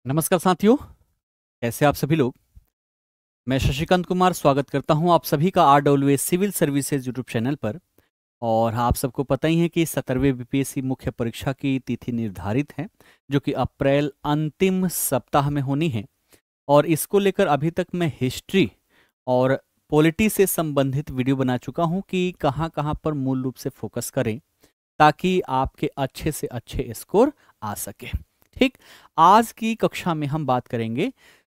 नमस्कार साथियों, कैसे आप सभी लोग। मैं शशिकांत कुमार स्वागत करता हूं आप सभी का RWS civil services YouTube channel पर। और आप सबको पता ही है कि 17वें बीपीएससी मुख्य परीक्षा की तिथि निर्धारित है, जो कि अप्रैल अंतिम सप्ताह में होनी है। और इसको लेकर अभी तक मैं हिस्ट्री और पॉलिटी से संबंधित वीडियो बना चुका हूं कि कहां कहां पर मूल रूप से फोकस करें ताकि आपके अच्छे से अच्छे स्कोर आ सके। ठीक, आज की कक्षा में हम बात करेंगे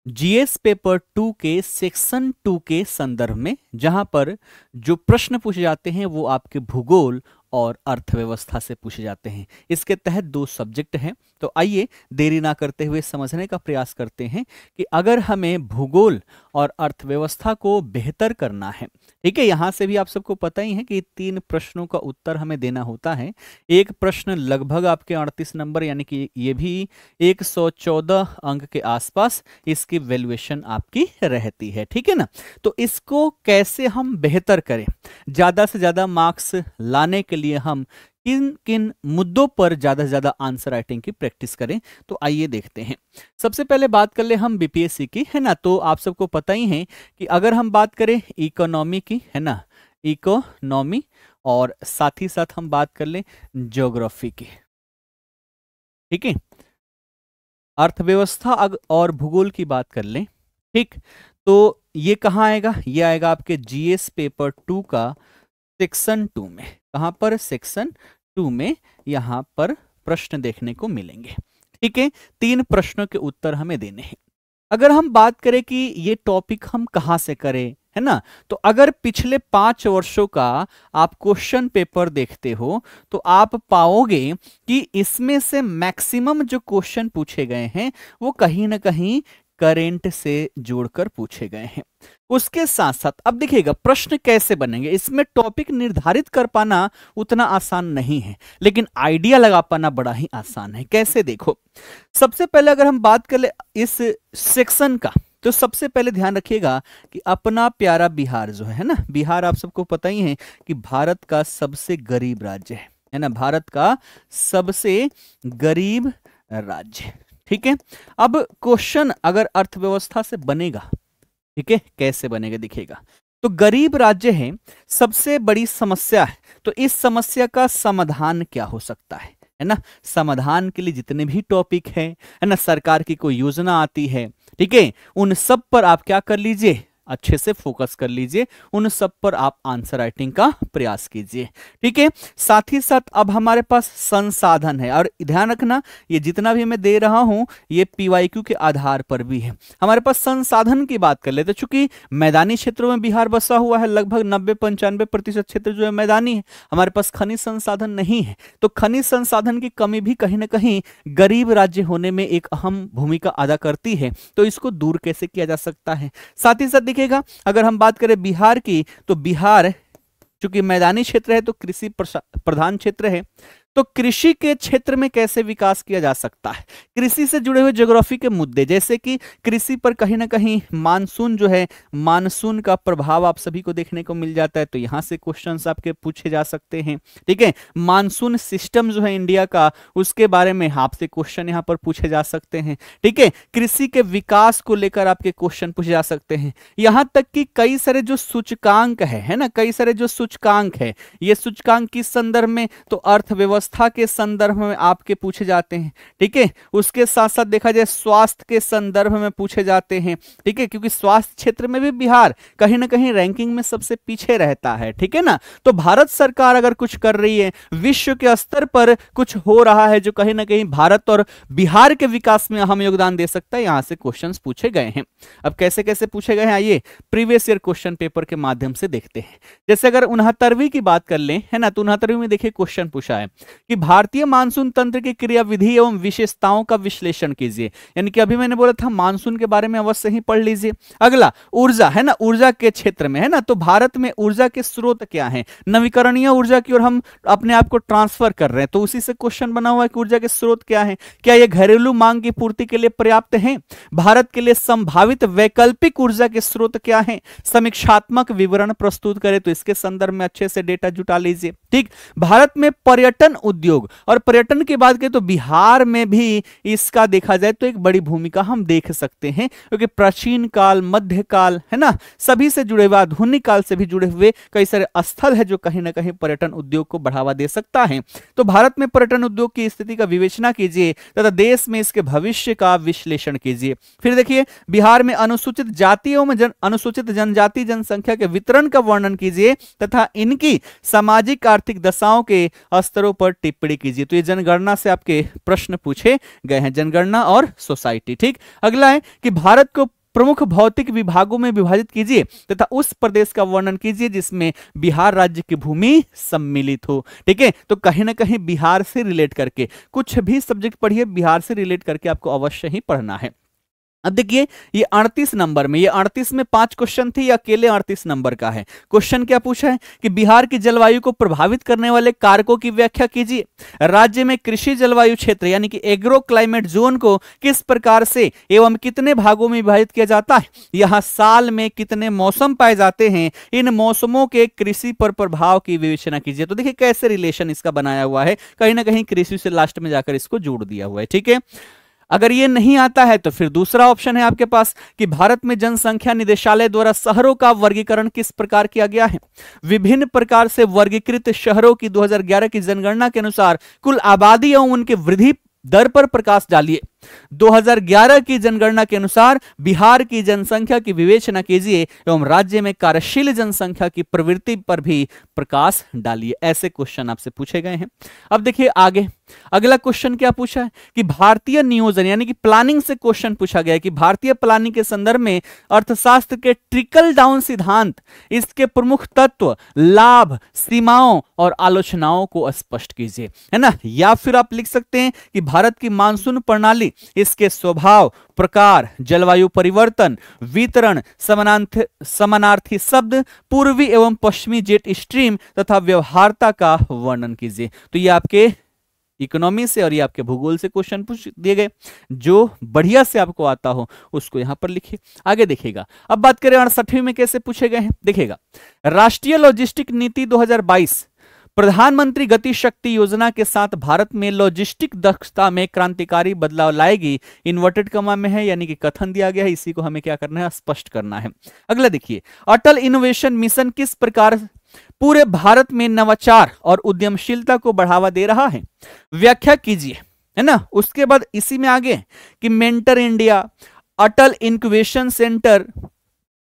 जीएस पेपर 2 के सेक्शन 2 के संदर्भ में, जहां पर जो प्रश्न पूछे जाते हैं वो आपके भूगोल और अर्थव्यवस्था से पूछे जाते हैं। इसके तहत 2 सब्जेक्ट हैं, तो आइए देरी ना करते हुए समझने का प्रयास करते हैं कि अगर हमें भूगोल और अर्थव्यवस्था को बेहतर करना है, ठीक है, यहां से भी आप सबको पता ही है कि 3 प्रश्नों का उत्तर हमें देना होता है। एक प्रश्न लगभग आपके 38 नंबर, यानी कि ये भी 114 अंक के आसपास इसकी वैल्यूएशन आपकी रहती है, ठीक है ना। तो इसको कैसे हम बेहतर करें, ज्यादा से ज्यादा मार्क्स लाने के लिए हम किन किन मुद्दों पर ज्यादा से ज्यादा आंसर राइटिंग की प्रैक्टिस करें, तो आइए देखते हैं। सबसे पहले बात कर ले हम बीपीएससी की, है ना। तो आप सबको पता ही है कि अगर हम बात करें इकोनॉमी की, है ना, इकोनॉमी, और साथ ही साथ हम बात कर ले ज्योग्राफी की, ठीक है, अर्थव्यवस्था और भूगोल की बात कर लें, ठीक। तो ये कहाँ आएगा, ये आएगा आपके जीएस पेपर 2 का सेक्शन 2 में। कहां पर, सेक्शन 2 में, यहां पर प्रश्न देखने को मिलेंगे, ठीक है। 3 प्रश्नों के उत्तर हमें देने हैं। अगर हम बात करें कि ये टॉपिक हम कहां से करें, है ना, तो अगर पिछले 5 वर्षों का आप क्वेश्चन पेपर देखते हो तो आप पाओगे कि इसमें से मैक्सिमम जो क्वेश्चन पूछे गए हैं वो कहीं ना कहीं करेंट से जोड़कर पूछे गए हैं। उसके साथ साथ अब देखिएगा प्रश्न कैसे बनेंगे, इसमें टॉपिक निर्धारित कर पाना उतना आसान नहीं है, लेकिन आइडिया लगा पाना बड़ा ही आसान है। कैसे, देखो, सबसे पहले अगर हम बात करें इस सेक्शन का, तो सबसे पहले ध्यान रखिएगा कि अपना प्यारा बिहार जो है ना, बिहार आप सबको पता ही है कि भारत का सबसे गरीब राज्य है ना, भारत का सबसे गरीब राज्य, ठीक है। अब क्वेश्चन अगर अर्थव्यवस्था से बनेगा, ठीक है, कैसे बनेगा देखिएगा। तो गरीब राज्य है, सबसे बड़ी समस्या है, तो इस समस्या का समाधान क्या हो सकता है ना। समाधान के लिए जितने भी टॉपिक है ना, सरकार की कोई योजना आती है, ठीक है, उन सब पर आप क्या कर लीजिए, अच्छे से फोकस कर लीजिए, उन सब पर आप आंसर राइटिंग का प्रयास कीजिए, ठीक है। साथ ही साथ अब हमारे पास संसाधन है, और ध्यान रखना ये जितना भी मैं दे रहा हूं ये पीवाईक्यू के आधार पर भी है। हमारे पास संसाधन की बात कर लेते, चूंकि मैदानी क्षेत्रों में बिहार बसा हुआ है, लगभग 90-95% क्षेत्र जो है मैदानी है, हमारे पास खनिज संसाधन नहीं है, तो खनिज संसाधन की कमी भी कहीं ना कहीं गरीब राज्य होने में एक अहम भूमिका अदा करती है। तो इसको दूर कैसे किया जा सकता है। साथ ही साथ देखिएगा अगर हम बात करें बिहार की, तो बिहार चूंकि मैदानी क्षेत्र है तो कृषि प्रधान क्षेत्र है, तो कृषि के क्षेत्र में कैसे विकास किया जा सकता है। कृषि से जुड़े हुए ज्योग्राफी के मुद्दे, जैसे कि कृषि पर कहीं ना कहीं मानसून जो है, मानसून का प्रभाव आप सभी को देखने को मिल जाता है, तो यहां से क्वेश्चंस आपके पूछे जा सकते हैं, ठीक है। मानसून सिस्टम जो है इंडिया का, उसके बारे में आपसे क्वेश्चन यहां पर पूछे जा सकते हैं, ठीक है। कृषि के विकास को लेकर आपके क्वेश्चन पूछे जा सकते हैं। यहां तक कि कई सारे जो सूचकांक है ना, कई सारे जो सूचकांक है, ये सूचकांक किस संदर्भ में, तो अर्थव्यवस्था के संदर्भ में आपके पूछे जाते हैं, ठीक है। उसके साथ साथ देखा जाए स्वास्थ्य के संदर्भ में पूछे जाते हैं, ठीक है, क्योंकि स्वास्थ्य क्षेत्र में भी बिहार कहीं ना कहीं रैंकिंग में सबसे पीछे रहता है, ठीक है ना। तो भारत सरकार अगर कुछ कर रही है, विश्व के स्तर पर कुछ हो रहा है जो कहीं ना कहीं भारत और बिहार के विकास में अहम योगदान दे सकता है, यहां से क्वेश्चंस पूछे गए हैं। अब कैसे कैसे पूछे गए हैं, आइए प्रीवियस ईयर क्वेश्चन पेपर के माध्यम से देखते हैं। जैसे अगर 69वीं की बात कर लें, है ना, तो 69वीं में देखिए क्वेश्चन पूछा है कि भारतीय मानसून तंत्र की क्रियाविधि एवं विशेषताओं का विश्लेषण कीजिए। यानी कि अभी मैंने बोला था मानसून के बारे में अवश्य ही पढ़ लीजिए। अगला ऊर्जा, है ना, ऊर्जा के क्षेत्र में, है ना, तो भारत में ऊर्जा के स्रोत क्या है, नवीकरणीय ऊर्जा की ओर हम अपने आप को ट्रांसफर कर रहे हैं, तो उसी से क्वेश्चन बना हुआ है कि ऊर्जा के स्रोत क्या है, क्या ये घरेलू मांग की पूर्ति के लिए पर्याप्त है, भारत के लिए संभावित वैकल्पिक ऊर्जा के स्रोत क्या है, समीक्षात्मक विवरण प्रस्तुत करें, तो इसके संदर्भ में अच्छे से डेटा जुटा लीजिए, ठीक। भारत में पर्यटन उद्योग और पर्यटन की बात करें तो बिहार में भी इसका देखा जाए तो एक बड़ी भूमिका हम देख सकते हैं, क्योंकि प्राचीन काल, मध्यकाल, है ना, सभी से जुड़े हुए, आधुनिक काल से भी जुड़े हुए कई सारे स्थल है जो कहीं ना कहीं पर्यटन उद्योग को बढ़ावा दे सकता है। तो भारत में पर्यटन उद्योग की स्थिति का विवेचना कीजिए तथा देश में इसके भविष्य का विश्लेषण कीजिए। फिर देखिए, बिहार में अनुसूचित जातियों में अनुसूचित जनजाति जनसंख्या के वितरण का वर्णन कीजिए तथा इनकी सामाजिक आर्थिक दशाओं के स्तरों पर टिप्पणी कीजिए। तो ये जनगणना से आपके प्रश्न पूछे गए हैं, जनगणना और सोसाइटी। ठीक, अगला है कि भारत को प्रमुख भौतिक विभागों में विभाजित कीजिए तथा उस प्रदेश का वर्णन कीजिए जिसमें बिहार राज्य की भूमि सम्मिलित हो। ठीक है, तो कहीं ना कहीं बिहार से रिलेट करके कुछ भी सब्जेक्ट पढ़िए, बिहार से रिलेट करके आपको अवश्य ही पढ़ना है। अब देखिए, ये 38 नंबर में, ये 38 में 5 क्वेश्चन थे, ये अकेले 38 नंबर का है। क्वेश्चन क्या पूछा है कि बिहार की जलवायु को प्रभावित करने वाले कारकों की व्याख्या कीजिए। राज्य में कृषि जलवायु क्षेत्र यानी कि एग्रो क्लाइमेट जोन को किस प्रकार से एवं कितने भागों में विभाजित किया जाता है, यहाँ साल में कितने मौसम पाए जाते हैं, इन मौसमों के कृषि पर प्रभाव की विवेचना कीजिए। तो देखिए कैसे रिलेशन इसका बनाया हुआ है, कहीं ना कहीं कृषि से लास्ट में जाकर इसको जोड़ दिया हुआ है। ठीक है, अगर ये नहीं आता है तो फिर दूसरा ऑप्शन है आपके पास कि भारत में जनसंख्या निदेशालय द्वारा शहरों का वर्गीकरण किस प्रकार किया गया है। विभिन्न प्रकार से वर्गीकृत शहरों की 2011 की जनगणना के अनुसार कुल आबादी एवं उनके वृद्धि दर पर प्रकाश डालिए। 2011 की जनगणना के अनुसार बिहार की जनसंख्या की विवेचना कीजिए एवं राज्य में कार्यशील जनसंख्या की प्रवृत्ति पर भी प्रकाश डालिए। ऐसे क्वेश्चन आपसे पूछे गए हैं। अब देखिए आगे, अगला क्वेश्चन क्या पूछा है कि भारतीय नियोजन यानी कि प्लानिंग से क्वेश्चन पूछा गया है कि भारतीय प्लानिंग के संदर्भ में अर्थशास्त्र के ट्रिकल डाउन सिद्धांत, इसके प्रमुख तत्व, लाभ, सीमाओं और आलोचनाओं को स्पष्ट कीजिए, है ना। या फिर आप लिख सकते हैं कि भारत की मानसून प्रणाली, इसके स्वभाव, प्रकार, जलवायु परिवर्तन, वितरण, समानार्थी शब्द, पूर्वी एवं पश्चिमी जेट स्ट्रीम तथा व्यवहार्यता का वर्णन कीजिए। तो ये आपके इकोनॉमी से और ये आपके भूगोल से क्वेश्चन पूछ दिए गए। जो बढ़िया से आपको आता हो उसको यहां पर लिखिए। आगे देखिएगा, अब बात करें 68 में कैसे पूछे गए हैं। देखिएगा, राष्ट्रीय लॉजिस्टिक नीति 2022 प्रधानमंत्री गति शक्ति योजना के साथ भारत में लॉजिस्टिक दक्षता में क्रांतिकारी बदलाव लाएगी। इन्वर्टेड कमा में है यानी कि कथन दिया गया है, इसी को हमें क्या करना है, स्पष्ट करना है। अगला देखिए, अटल इनोवेशन मिशन किस प्रकार पूरे भारत में नवाचार और उद्यमशीलता को बढ़ावा दे रहा है, व्याख्या कीजिए, है ना। उसके बाद इसी में आगे कि मेंटर इंडिया, अटल इंक्यूबेशन सेंटर,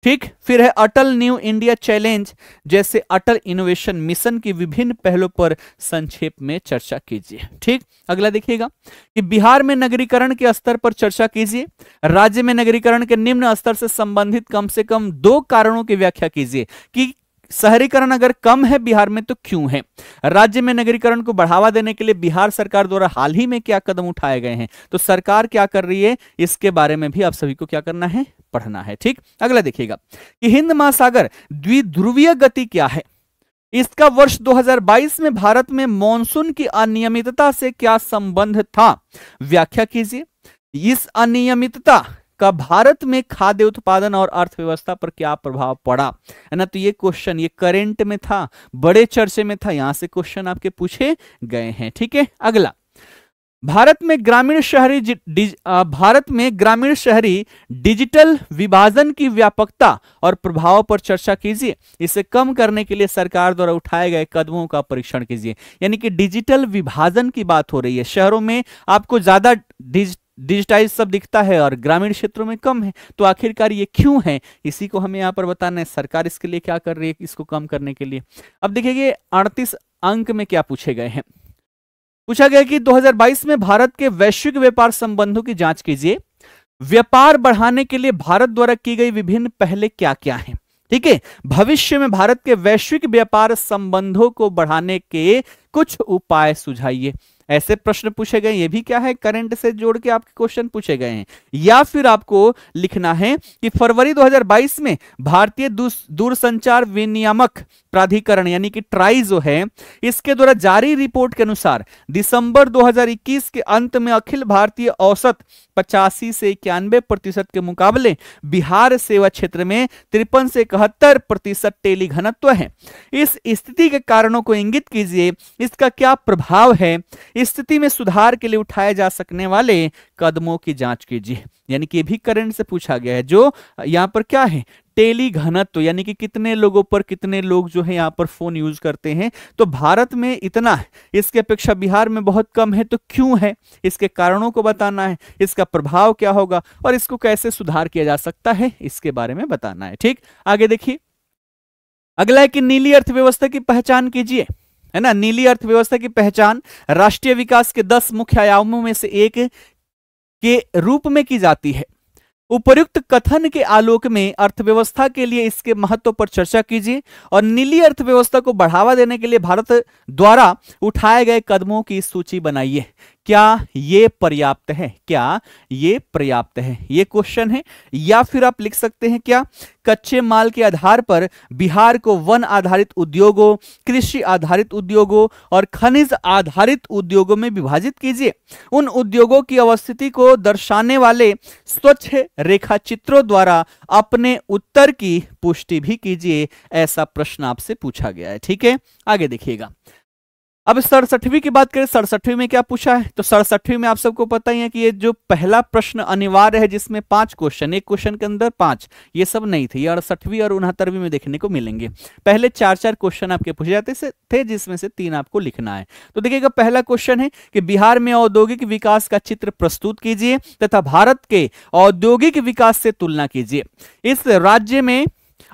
ठीक, फिर है अटल न्यू इंडिया चैलेंज जैसे अटल इनोवेशन मिशन की विभिन्न पहलों पर संक्षेप में चर्चा कीजिए। ठीक, अगला देखिएगा कि बिहार में नगरीकरण के स्तर पर चर्चा कीजिए। राज्य में नगरीकरण के निम्न स्तर से संबंधित कम से कम 2 कारणों की व्याख्या कीजिए कि शहरीकरण अगर कम है बिहार में तो क्यों है। राज्य में नगरीकरण को बढ़ावा देने के लिए बिहार सरकार द्वारा हाल ही में क्या कदम उठाए गए हैं, तो सरकार क्या कर रही है इसके बारे में भी आप सभी को क्या करना है, पढ़ना है। ठीक, अगला देखिएगा कि हिंद महासागर द्विध्रुवीय गति क्या है, इसका वर्ष 2022 में भारत में मॉनसून की अनियमितता से क्या संबंध था, व्याख्या कीजिए। इस अनियमितता का भारत में खाद्य उत्पादन और अर्थव्यवस्था पर क्या प्रभाव पड़ा, है ना। तो ये क्वेश्चन ये करंट में था, बड़े चर्चे में था, यहां से क्वेश्चन आपके पूछे गए हैं। ठीक है, अगला, भारत में ग्रामीण शहरी डिजिटल विभाजन की व्यापकता और प्रभाव पर चर्चा कीजिए। इसे कम करने के लिए सरकार द्वारा उठाए गए कदमों का परीक्षण कीजिए। यानी कि डिजिटल विभाजन की बात हो रही है, शहरों में आपको ज्यादा डिजिटाइज सब दिखता है और ग्रामीण क्षेत्रों में कम है, तो आखिरकार ये क्यों है, इसी को हमें यहाँ पर बताना है। सरकार इसके लिए क्या कर रही है इसको कम करने के लिए। अब देखिए 38 अंक में क्या पूछे गए हैं। पूछा गया कि 2022 में भारत के वैश्विक व्यापार संबंधों की जांच कीजिए। व्यापार बढ़ाने के लिए भारत द्वारा की गई विभिन्न पहले क्या क्या हैं। ठीक है, भविष्य में भारत के वैश्विक व्यापार संबंधों को बढ़ाने के कुछ उपाय सुझाइए। ऐसे प्रश्न पूछे गए, ये भी क्या है, करंट से जोड़ के आपके क्वेश्चन पूछे गए हैं। या फिर आपको लिखना है कि फरवरी 2022 में भारतीय दूरसंचार विनियामक प्राधिकरण यानी कि ट्राई जो है, इसके द्वारा जारी रिपोर्ट के अनुसार दिसंबर 2021 के अंत में अखिल भारतीय औसत 85 से 91% के मुकाबले बिहार सेवा क्षेत्र में 53 से 71% टेली घनत्व है। इस स्थिति के कारणों को इंगित कीजिए, इसका क्या प्रभाव है, स्थिति में सुधार के लिए उठाए जा सकने वाले कदमों की जांच कीजिए। यानी कि ये भी करंट से पूछा गया है। जो यहां पर क्या है, टेली घनत्व यानी कि कितने लोगों पर कितने लोग जो है यहां पर फोन यूज करते हैं, तो भारत में इतना है, इसके अपेक्षा बिहार में बहुत कम है, तो क्यों है, इसके कारणों को बताना है, इसका प्रभाव क्या होगा और इसको कैसे सुधार किया जा सकता है, इसके बारे में बताना है। ठीक, आगे देखिए अगला है कि नीली अर्थव्यवस्था की पहचान कीजिए, है ना। नीली अर्थव्यवस्था की पहचान राष्ट्रीय विकास के 10 मुख्य आयामों में से एक के रूप में की जाती है। उपर्युक्त कथन के आलोक में अर्थव्यवस्था के लिए इसके महत्व पर चर्चा कीजिए और नीली अर्थव्यवस्था को बढ़ावा देने के लिए भारत द्वारा उठाए गए कदमों की सूची बनाइए। क्या ये पर्याप्त है, क्या ये पर्याप्त है, ये क्वेश्चन है। या फिर आप लिख सकते हैं क्या, कच्चे माल के आधार पर बिहार को वन आधारित उद्योगों, कृषि आधारित उद्योगों और खनिज आधारित उद्योगों में विभाजित कीजिए। उन उद्योगों की अवस्थिति को दर्शाने वाले स्वच्छ रेखा चित्रों द्वारा अपने उत्तर की पुष्टि भी कीजिए। ऐसा प्रश्न आपसे पूछा गया है। ठीक है, आगे देखिएगा। अब 67वीं की बात करें, 67वीं में क्या पूछा है, तो 67वीं में आप सबको पता ही है कि ये जो पहला प्रश्न अनिवार्य है जिसमें 5 क्वेश्चन, एक क्वेश्चन के अंदर 5, ये सब नहीं थे, ये 68वीं और 69वीं में देखने को मिलेंगे। पहले 4-4 क्वेश्चन आपके पूछे जाते थे जिसमें से 3 आपको लिखना है। तो देखिएगा पहला क्वेश्चन है कि बिहार में औद्योगिक विकास का चित्र प्रस्तुत कीजिए तथा भारत के औद्योगिक विकास से तुलना कीजिए। इस राज्य में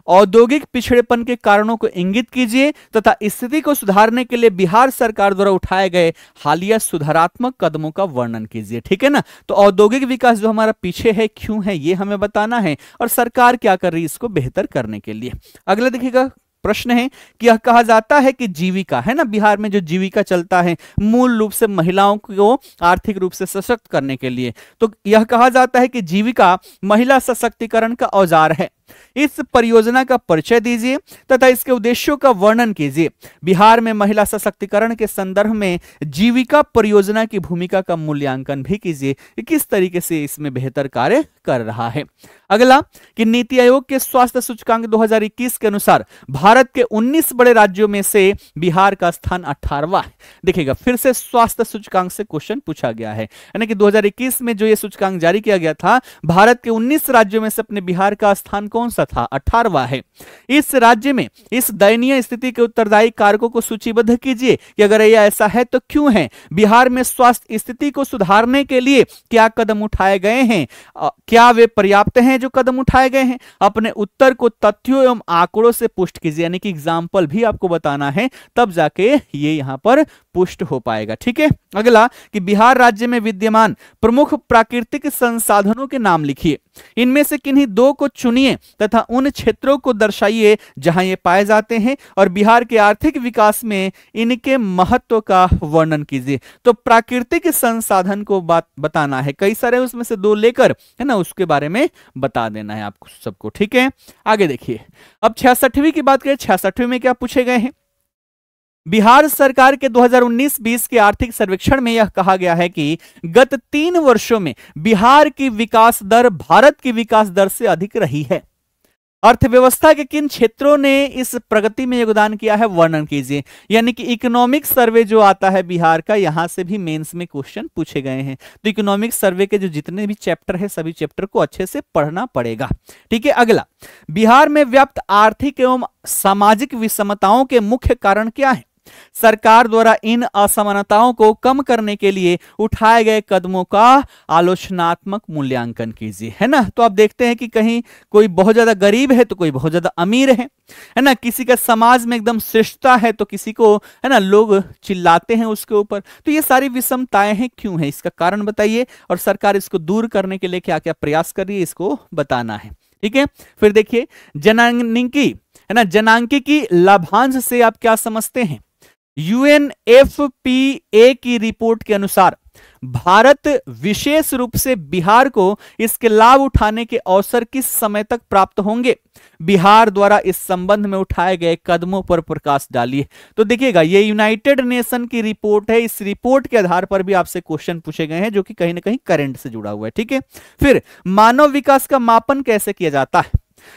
औद्योगिक पिछड़ेपन के कारणों को इंगित कीजिए तथा स्थिति को सुधारने के लिए बिहार सरकार द्वारा उठाए गए हालिया सुधारात्मक कदमों का वर्णन कीजिए। ठीक है ना, तो औद्योगिक विकास जो हमारा पीछे है, क्यों है, ये हमें बताना है और सरकार क्या कर रही है इसको बेहतर करने के लिए। अगला देखिएगा प्रश्न है कि यह कहा जाता है कि जीविका, है ना, बिहार में जो जीविका चलता है मूल रूप से महिलाओं को आर्थिक रूप से सशक्त करने के लिए, तो यह कहा जाता है कि जीविका महिला सशक्तिकरण का औजार है। इस परियोजना का परिचय दीजिए तथा इसके उद्देश्यों का वर्णन कीजिए। बिहार में महिला सशक्तिकरण के संदर्भ में जीविका परियोजना की भूमिका का मूल्यांकन भी कीजिए कि किस तरीके से इसमें बेहतर कार्य कर रहा है। अगला कि नीति आयोग के स्वास्थ्य सूचकांक 2021 के अनुसार भारत के 19 बड़े राज्यों में से बिहार का स्थान 18वां है। देखिएगा फिर से स्वास्थ्य सूचकांक से क्वेश्चन पूछा गया है, यानी कि 2021 में जो ये सूचकांक जारी किया गया था, भारत के 19 राज्यों में से अपने बिहार का स्थान कौन सा था, 18वां है। इस राज्य में इस दयनीय स्थिति के उत्तरदायी कारकों को सूचीबद्ध कीजिए कि अगर यह ऐसा है तो क्यों है। बिहार में स्वास्थ्य स्थिति को सुधारने के लिए क्या कदम उठाए गए हैं, क्या वे पर्याप्त हैं जो कदम उठाए गए हैं। अपने उत्तर को तथ्यों एवं आंकड़ों से पुष्ट कीजिए, यानी कि एग्जाम्पल भी आपको बताना है, तब जाके ये यहां पर पुष्ट हो पाएगा। ठीक है, अगला कि बिहार राज्य में विद्यमान प्रमुख प्राकृतिक संसाधनों के नाम लिखिए। इनमें से किन्हीं 2 को चुनिए तथा उन क्षेत्रों को दर्शाइए जहां ये पाए जाते हैं और बिहार के आर्थिक विकास में इनके महत्व का वर्णन कीजिए। तो प्राकृतिक संसाधन को बताना है, कई सारे उसमें से 2 लेकर, है ना, उसके बारे में बता देना है आपको सबको। ठीक है, आगे देखिए। अब 66वीं की बात करें, 66वीं में क्या पूछे गए हैं। बिहार सरकार के 2019-20 के आर्थिक सर्वेक्षण में यह कहा गया है कि गत 3 वर्षों में बिहार की विकास दर भारत की विकास दर से अधिक रही है। अर्थव्यवस्था के किन क्षेत्रों ने इस प्रगति में योगदान किया है, वर्णन कीजिए। यानी कि इकोनॉमिक सर्वे जो आता है बिहार का, यहां से भी मेंस में क्वेश्चन पूछे गए हैं। तो इकोनॉमिक सर्वे के जो जितने भी चैप्टर है, सभी चैप्टर को अच्छे से पढ़ना पड़ेगा। ठीक है, अगला, बिहार में व्याप्त आर्थिक एवं सामाजिक विषमताओं के मुख्य कारण क्या है। सरकार द्वारा इन असमानताओं को कम करने के लिए उठाए गए कदमों का आलोचनात्मक मूल्यांकन कीजिए, है ना। तो आप देखते हैं कि कहीं कोई बहुत ज्यादा गरीब है तो कोई बहुत ज्यादा अमीर है ना, किसी का समाज में एकदम श्रेष्ठता है तो किसी को, है ना, लोग चिल्लाते हैं उसके ऊपर। तो ये सारी विषमताएं हैं, क्यों है, इसका कारण बताइए और सरकार इसको दूर करने के लिए क्या क्या प्रयास कर रही है, इसको बताना है। ठीक है, फिर देखिए जनांकीकी, है ना, जनांकीकी लाभांश से आप क्या समझते हैं। यूएनएफपीए की रिपोर्ट के अनुसार भारत विशेष रूप से बिहार को इसके लाभ उठाने के अवसर किस समय तक प्राप्त होंगे? बिहार द्वारा इस संबंध में उठाए गए कदमों पर प्रकाश डालिए। तो देखिएगा, ये यूनाइटेड नेशन की रिपोर्ट है। इस रिपोर्ट के आधार पर भी आपसे क्वेश्चन पूछे गए हैं जो कि कहीं ना कहीं करंट से जुड़ा हुआ है। ठीक है, फिर मानव विकास का मापन कैसे किया जाता है?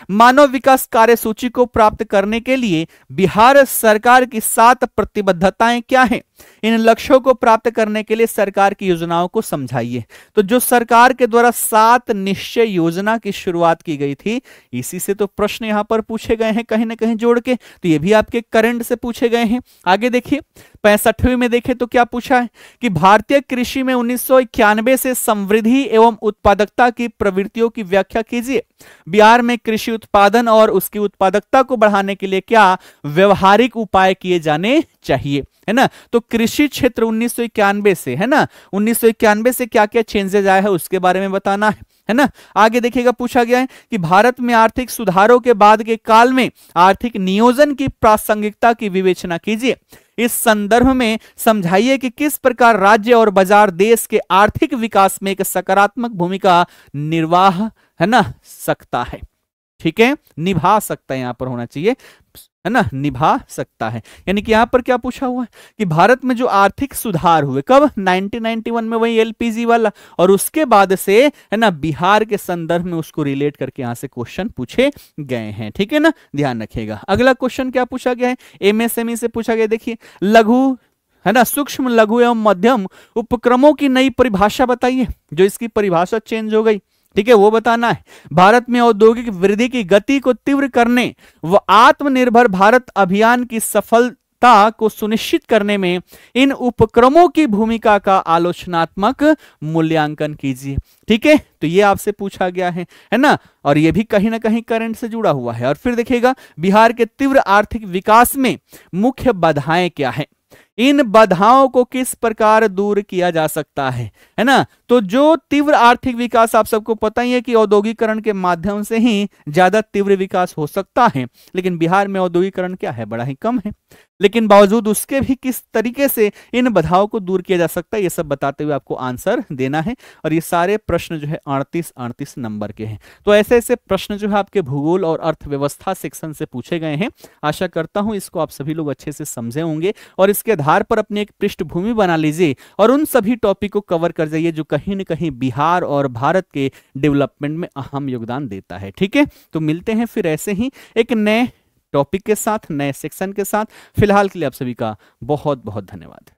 मानव विकास कार्यसूची को प्राप्त करने के लिए बिहार सरकार की 7 प्रतिबद्धताएं क्या हैं? इन लक्ष्यों को प्राप्त करने के लिए सरकार की योजनाओं को समझाइए। तो जो सरकार के द्वारा 7 निश्चय योजना की शुरुआत की गई थी, इसी से तो प्रश्न यहां पर पूछे गए हैं कहीं ना कहीं जोड़ के। तो ये भी आपके करंट से पूछे गए हैं। आगे देखिए, 65वें में देखें तो क्या पूछा है कि भारतीय कृषि में 1991 से समृद्धि एवं उत्पादकता की प्रवृत्तियों की व्याख्या कीजिए। बिहार में कृषि उत्पादन और उसकी उत्पादकता को बढ़ाने के लिए क्या व्यवहारिक उपाय किए जाने चाहिए, है ना? तो कृषि क्षेत्र 1991 से, है ना, 1991 से क्या क्या चेंजेस आए हैं उसके बारे में बताना है ना? आगे देखिएगा, पूछा गया है कि भारत में आर्थिक सुधारों के बाद के काल में आर्थिक नियोजन की प्रासंगिकता की विवेचना कीजिए। इस संदर्भ में समझाइए कि किस प्रकार राज्य और बाजार देश के आर्थिक विकास में एक सकारात्मक भूमिका निर्वाह, है ना, सकता है। ठीक है, निभा सकता है यहां पर होना चाहिए, है ना, निभा सकता है। यानी कि यहां पर क्या पूछा हुआ है कि भारत में जो आर्थिक सुधार हुए कब? 1991 में, वही एलपीजी वाला, और उसके बाद से, है ना, बिहार के संदर्भ में उसको रिलेट करके यहां से क्वेश्चन पूछे गए हैं। ठीक है ना, ध्यान रखिएगा। अगला क्वेश्चन क्या पूछा गया है? एमएसएमई से पूछा गया। देखिए, लघु, है ना, सूक्ष्म, लघु एवं मध्यम उपक्रमों की नई परिभाषा बताइए। जो इसकी परिभाषा चेंज हो गई, ठीक है, वो बताना है। भारत में औद्योगिक वृद्धि की गति को तीव्र करने व आत्मनिर्भर भारत अभियान की सफलता को सुनिश्चित करने में इन उपक्रमों की भूमिका का आलोचनात्मक मूल्यांकन कीजिए। ठीक है, तो ये आपसे पूछा गया है ना, और ये भी कहीं ना कहीं करंट से जुड़ा हुआ है। और फिर देखिएगा, बिहार के तीव्र आर्थिक विकास में मुख्य बाधाएं क्या है? इन बाधाओं को किस प्रकार दूर किया जा सकता है ना? तो जो तीव्र आर्थिक विकास, आप सबको पता ही है कि औद्योगिकरण के माध्यम से ही ज्यादा तीव्र विकास हो सकता है, लेकिन बिहार में औद्योगिकरण क्या है? बड़ा ही कम है। लेकिन बावजूद उसके भी किस तरीके से इन बाधाओं को दूर किया जा सकता है, ये सब बताते हुए आपको आंसर देना है। और ये सारे प्रश्न जो है 38 नंबर के हैं। तो ऐसे ऐसे प्रश्न जो है आपके भूगोल और अर्थव्यवस्था सेक्शन से पूछे गए हैं। आशा करता हूं इसको आप सभी लोग अच्छे से समझे होंगे और इसके आधार पर अपनी एक पृष्ठभूमि बना लीजिए और उन सभी टॉपिक को कवर कर जाइए जो कहीं न कहीं बिहार और भारत के डेवलपमेंट में अहम योगदान देता है। ठीक है, तो मिलते हैं फिर ऐसे ही एक नए टॉपिक के साथ, नए सेक्शन के साथ। फिलहाल के लिए आप सभी का बहुत बहुत धन्यवाद।